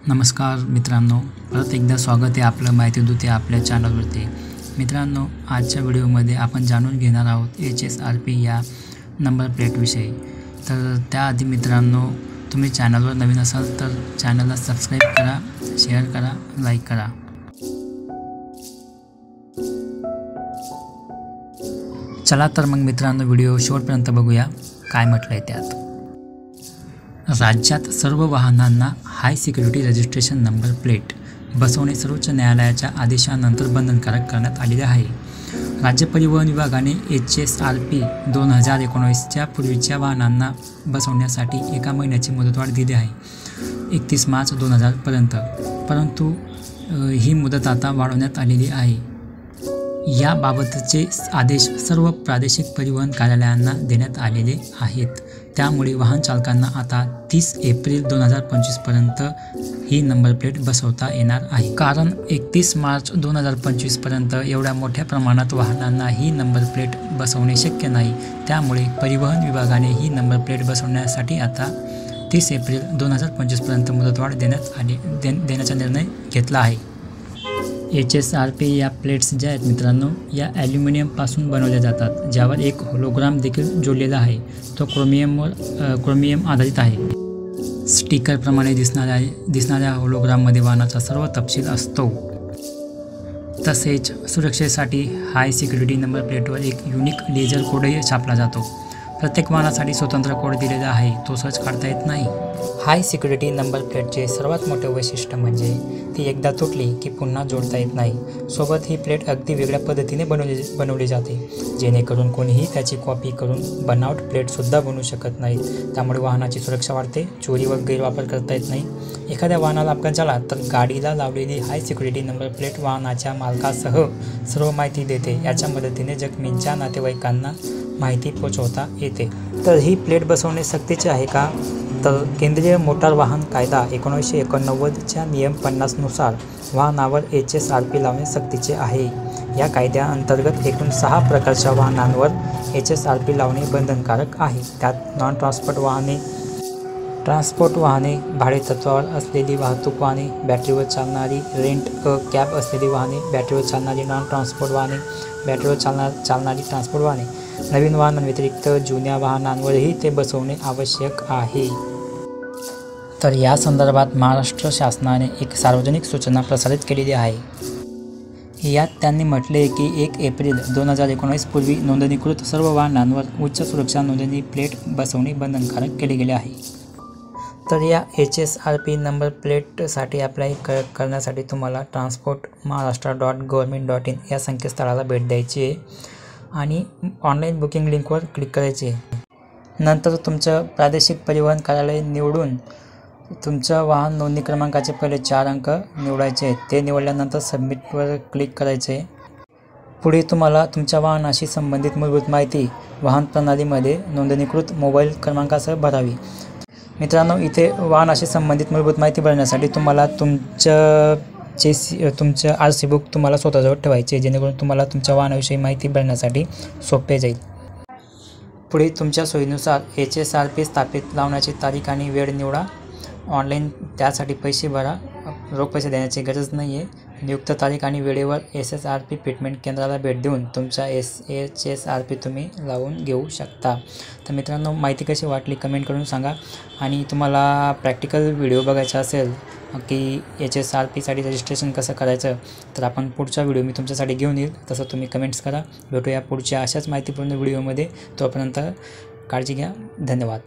नमस्कार मित्रांनो, परत एकदा स्वागत आहे आपलं माहिती दूत या आपल्या चॅनलवरती। मित्रांनो, आजच्या व्हिडिओमध्ये आपण जाणून घेणार आहोत HSRP या नंबर प्लेटविषयी। तर त्याआधी मित्रांनो, तुम्ही चॅनलवर नवीन असाल तर चॅनलला सबस्क्राईब करा, शेअर करा, लाईक करा। चला तर मग मित्रांनो, व्हिडिओ शेवटपर्यंत बघूया काय म्हटलंय त्यात। राज्यात सर्व वाहनांना हाय सिक्युरिटी रजिस्ट्रेशन नंबर प्लेट बसवणे सर्वोच्च न्यायालयाच्या आदेशानंतर बंधनकारक करण्यात आलेले आहे। राज्य परिवहन विभागाने HSRP 2019च्या पूर्वीच्या वाहनांना बसवण्यासाठी 1 महिन्याची मुदतवाढ दिली आहे, 31 मार्च 2000 पर्यंत। परंतु ही मुदत आता वाढवण्यात आलेली आहे। याबाबतचे आदेश सर्व प्रादेशिक परिवहन कार्यालयांना देण्यात आलेले आहेत। त्यामुळे वाहन चालकांना आता 30 एप्रिल 2025 पर्यंत ही नंबर प्लेट बसवता येणार आहे। कारण 31 मार्च 2025 पर्यंत एवढ्या मोठ्या प्रमाणात वाहनांना ही नंबर प्लेट बसवणे शक्य नाही। त्यामुळे परिवहन विभागाने ही नंबर प्लेट बसवण्यासाठी आता 30 एप्रिल 2025 पर्यंत मुदतवाढ देण्याचा निर्णय घेतला आहे। HSRP या प्लेट्स ज्या आहेत मित्रांनो, या ॲल्युमिनियमपासून बनवल्या जातात, ज्यावर एक होलोग्राम देखील जोडलेला आहे। तो क्रोमियम आधारित आहे। स्टिकरप्रमाणे दिसणाऱ्या होलोग्राममध्ये वाहनाचा सर्व तपशील असतो। तसेच सुरक्षेसाठी हाय सिक्युरिटी नंबर प्लेटवर एक युनिक लेझर कोडही छापला जातो। प्रत्येक वाहनासाठी स्वतंत्र कोड दिलेला आहे, तो सहज काढता येत नाही। हाय सिक्युरिटी नंबर प्लेटचे सर्वात मोठे वैशिष्ट्य म्हणजे ती एकदा तुटली की पुन्हा जोडता येत नाही। सोबत ही प्लेट अगदी वेगळ्या पद्धतीने बनवली जाते, जेणेकरून कोणीही त्याची कॉपी करून बनावट प्लेटसुद्धा बनवू शकत नाही। त्यामुळे वाहनाची सुरक्षा वाढते, चोरी व गैरवापर करता येत नाही। एखाद्या वाहनाला अपघात झाला तर गाडीला लावलेली हाय सिक्युरिटी नंबर प्लेट वाहनाच्या मालकासह सर्व माहिती देते। याच्या मदतीने जखमींच्या नातेवाईकांना माहिती पोहोचवता येते। तर ही प्लेट बसवणे सक्तीचे आहे का? तर केंद्रीय मोटार वाहन कायदा 1989च्या नियम 50 नुसार वाहनावर HSRP लावणे सक्तीचे आहे। या कायद्याअंतर्गत एकूण 6 प्रकारच्या वाहनांवर HSRP लावणे बंधनकारक आहे। त्यात नॉन ट्रान्सपोर्ट वाहने, भाडेतत्त्वावर असलेली वाहतूक वाहने, बॅटरीवर चालणारी रेंट कॅब असलेली वाहने, बॅटरीवर चालणारी नॉन ट्रान्सपोर्ट वाहने, बॅटरीवर चालणारी ट्रान्सपोर्ट वाहने। नवीन वाहनांव्यतिरिक्त जुन्या वाहनांवरही ते बसवणे आवश्यक आहे। तर या संदर्भात महाराष्ट्र शासनाने एक सार्वजनिक सूचना प्रसारित केलेली आहे। यात त्यांनी म्हटले की 1 एप्रिल 2019 पूर्वी नोंदणीकृत सर्व वाहनांवर उच्च सुरक्षा नोंदणी प्लेट बसवणे बंधनकारक केले गेले आहे। तर या HSRP नंबर प्लेटसाठी अप्लाय करण्यासाठी तुम्हाला transportmaharashtra.government.in या संकेतस्थळाला भेट द्यायची आहे आणि ऑनलाईन बुकिंग लिंकवर क्लिक करायचे। नंतर तुमचं प्रादेशिक परिवहन कार्यालय निवडून तुमच्या वाहन नोंदणी क्रमांकाचे पहिले 4 अंक निवडायचे आहेत। ते निवडल्यानंतर सबमिटवर क्लिक करायचे। पुढे तुम्हाला तुमच्या वाहनाशी संबंधित मूलभूत माहिती वाहन प्रणालीमध्ये नोंदणीकृत मोबाईल क्रमांकासह भरावी। मित्रांनो, इथे वाहनाशी संबंधित मूलभूत माहिती भरण्यासाठी तुम्हाला तुमचं RC बुक तुम्हाला स्वतःजवळ ठेवायचे, जेणेकरून तुम्हाला तुमच्या वाहनाविषयी माहिती भरण्यासाठी सोपे जाईल। पुढे तुमच्या सोयीनुसार HSRP स्थापित लावण्याची तारीख आणि वेळ निवडा। ऑनलाईन त्यासाठी पैसे भरा, रोख पैसे देण्याची गरज नाही आहे। नियुक्त तारीख आणि वेळेवर HSRP फिटमेंट केंद्राला भेट देऊन तुमचा HSRP तुम्ही लावून घेऊ शकता। तर मित्रांनो, माहिती कशी वाटली कमेंट करून सांगा। आणि तुम्हाला प्रॅक्टिकल व्हिडिओ बघायचा असेल की HSRPसाठी रजिस्ट्रेशन कसं करायचं, तर आपण पुढचा व्हिडिओ मी तुमच्यासाठी घेऊन येईल। तसं तुम्ही कमेंट्स करा। भेटूया पुढच्या अशाच माहितीपूर्ण व्हिडिओमध्ये। तोपर्यंत काळजी घ्या। धन्यवाद।